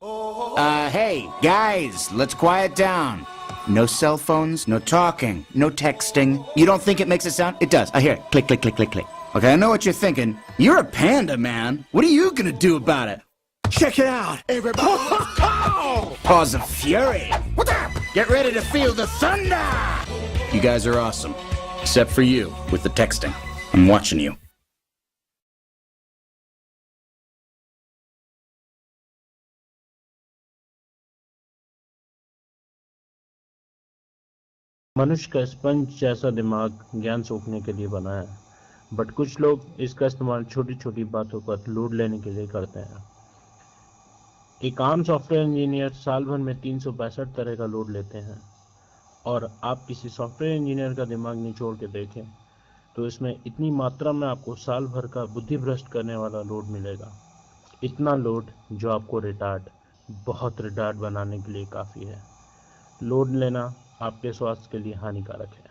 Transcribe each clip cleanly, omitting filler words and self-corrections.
Hey, guys, let's quiet down. No cell phones, no talking, no texting. You don't think it makes a sound? It does. I hear it. Click, click, click, click, click. Okay, I know what you're thinking. You're a panda, man. What are you gonna do about it? Check it out, everybody. Paws of fury. Get ready to feel the thunder. You guys are awesome. Except for you, with the texting. I'm watching you. मनुष्य का sponge जैसा दिमाग ज्ञान सोखने के लिए बना है, बट कुछ लोग इसका इस्तेमाल छोटी छोटी बातों पर लोड लेने के लिए करते हैं। एक आम सॉफ्टवेयर इंजीनियर साल भर में 365 तरह का लोड लेते हैं, और आप किसी सॉफ्टवेयर इंजीनियर का दिमाग निचोड़ के देखें तो इसमें इतनी मात्रा में आपको साल भर का बुद्धि भ्रष्ट करने वाला लोड मिलेगा। इतना लोड जो आपको बहुत रिटार्ड बनाने के लिए काफ़ी है। लोड लेना आपके स्वास्थ्य के लिए हानिकारक है।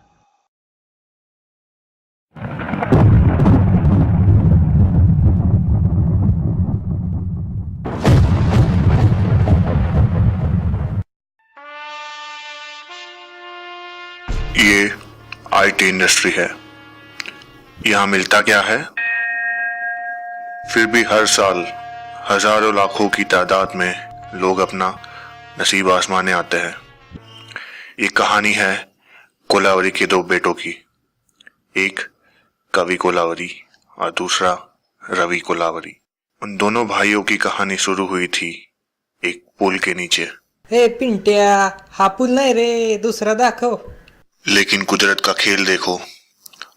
ये आईटी इंडस्ट्री है। यहाँ मिलता क्या है? फिर भी हर साल हजारों लाखों की तादाद में लोग अपना नसीब आजमाने आते हैं। ये कहानी है कोलावरी के दो बेटों की, एक कवि कोलावरी और दूसरा रवि कोलावरी। उन दोनों भाइयों की कहानी शुरू हुई थी एक पुल के नीचे। हे पिंट्या, हा पूल नाही रे, दूसरा दाखव। लेकिन कुदरत का खेल देखो,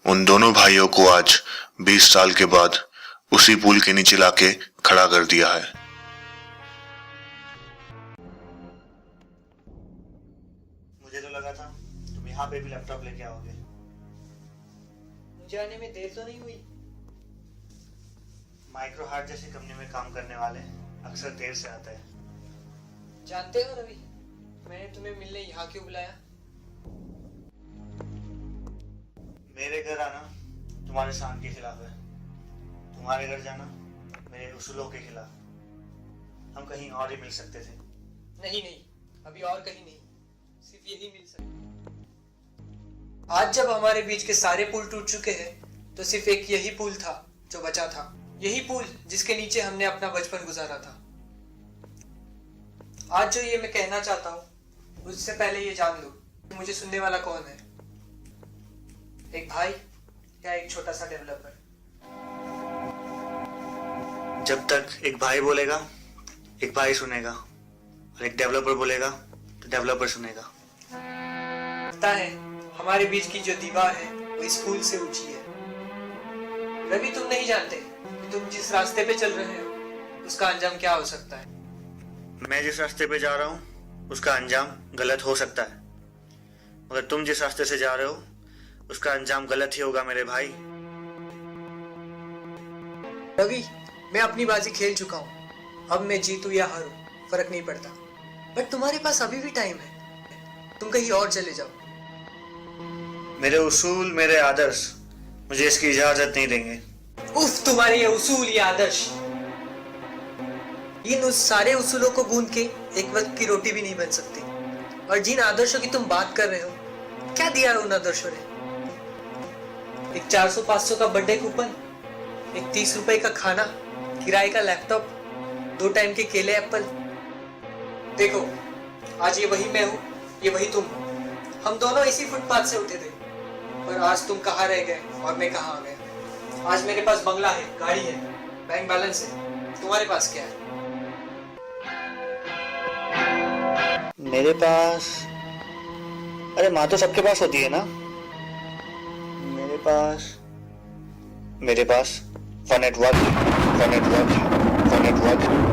उन दोनों भाइयों को आज 20 साल के बाद उसी पुल के नीचे लाके खड़ा कर दिया है। मुझे तो लगा था तुम यहाँ पे भी लैपटॉप लेके आओगे। मुझे आने में देर तो नहीं हुई? माइक्रो हार्ट जैसी कंपनी में काम करने वाले अक्सर देर से आते हैं। जानते हो रवि, मैंने तुम्हें मिलने यहाँ क्यों बुलाया? मेरे घर आना तुम्हारे शान के खिलाफ है, तुम्हारे घर जाना मेरे उसूलों के खिलाफ। हम कहीं और ही मिल सकते थे। नहीं नहीं, अभी और कहीं नहीं, सिर्फ यही मिल सकते। आज जब हमारे बीच के सारे पुल टूट चुके हैं तो सिर्फ एक यही पुल था जो बचा था। यही पुल जिसके नीचे हमने अपना बचपन गुजारा था। आज जो ये मैं कहना चाहता हूँ उससे पहले ये जान लो कि मुझे सुनने वाला कौन है, एक भाई या एक छोटा सा डेवलपर। जब तक एक भाई बोलेगा एक भाई सुनेगा, और एक डेवलपर बोलेगा तो डेवलपर सुनेगा। पता है हमारे बीच की जो दीवार है वो इस पुल से ऊंची है। रवि, तुम नहीं जानते कि तुम जिस रास्ते पे चल रहे हो उसका अंजाम क्या हो सकता है। मैं जिस रास्ते पे जा रहा हूँ उसका अंजाम गलत हो सकता है, मगर तुम जिस रास्ते से जा रहे हो उसका अंजाम गलत ही होगा मेरे भाई। रवि, मैं अपनी बाजी खेल चुका हूँ, अब मैं जीतूं या हारूं फर्क नहीं पड़ता। बट तुम्हारे पास अभी भी टाइम है, तुम कहीं और चले जाओ। मेरे उसूल, मेरे आदर्श मुझे इसकी इजाजत नहीं देंगे। उफ, तुम्हारे ये उसूल, ये आदर्श, इन उस सारे उसूलों को गूंद के एक वक्त की रोटी भी नहीं बन सकती। और जिन आदर्शों की तुम बात कर रहे हो, क्या दिया है उन आदर्शों ने? एक 400-500 का बर्थडे कूपन, एक 30 रुपए का खाना, किराए का लैपटॉप, 2 टाइम के केले एप्पल। देखो, आज ये वही मैं हूँ, ये वही तुम हो। हम दोनों इसी फुटपाथ से उठे थे, पर आज तुम कहाँ रह गए और मैं कहाँ आ गया। आज मेरे पास बंगला है, गाड़ी है, बैंक बैलेंस है, तुम्हारे पास क्या है? मेरे पास, अरे माँ तो सबके पास होती है ना। मेरे पास fun at work, fun at work, fun at work.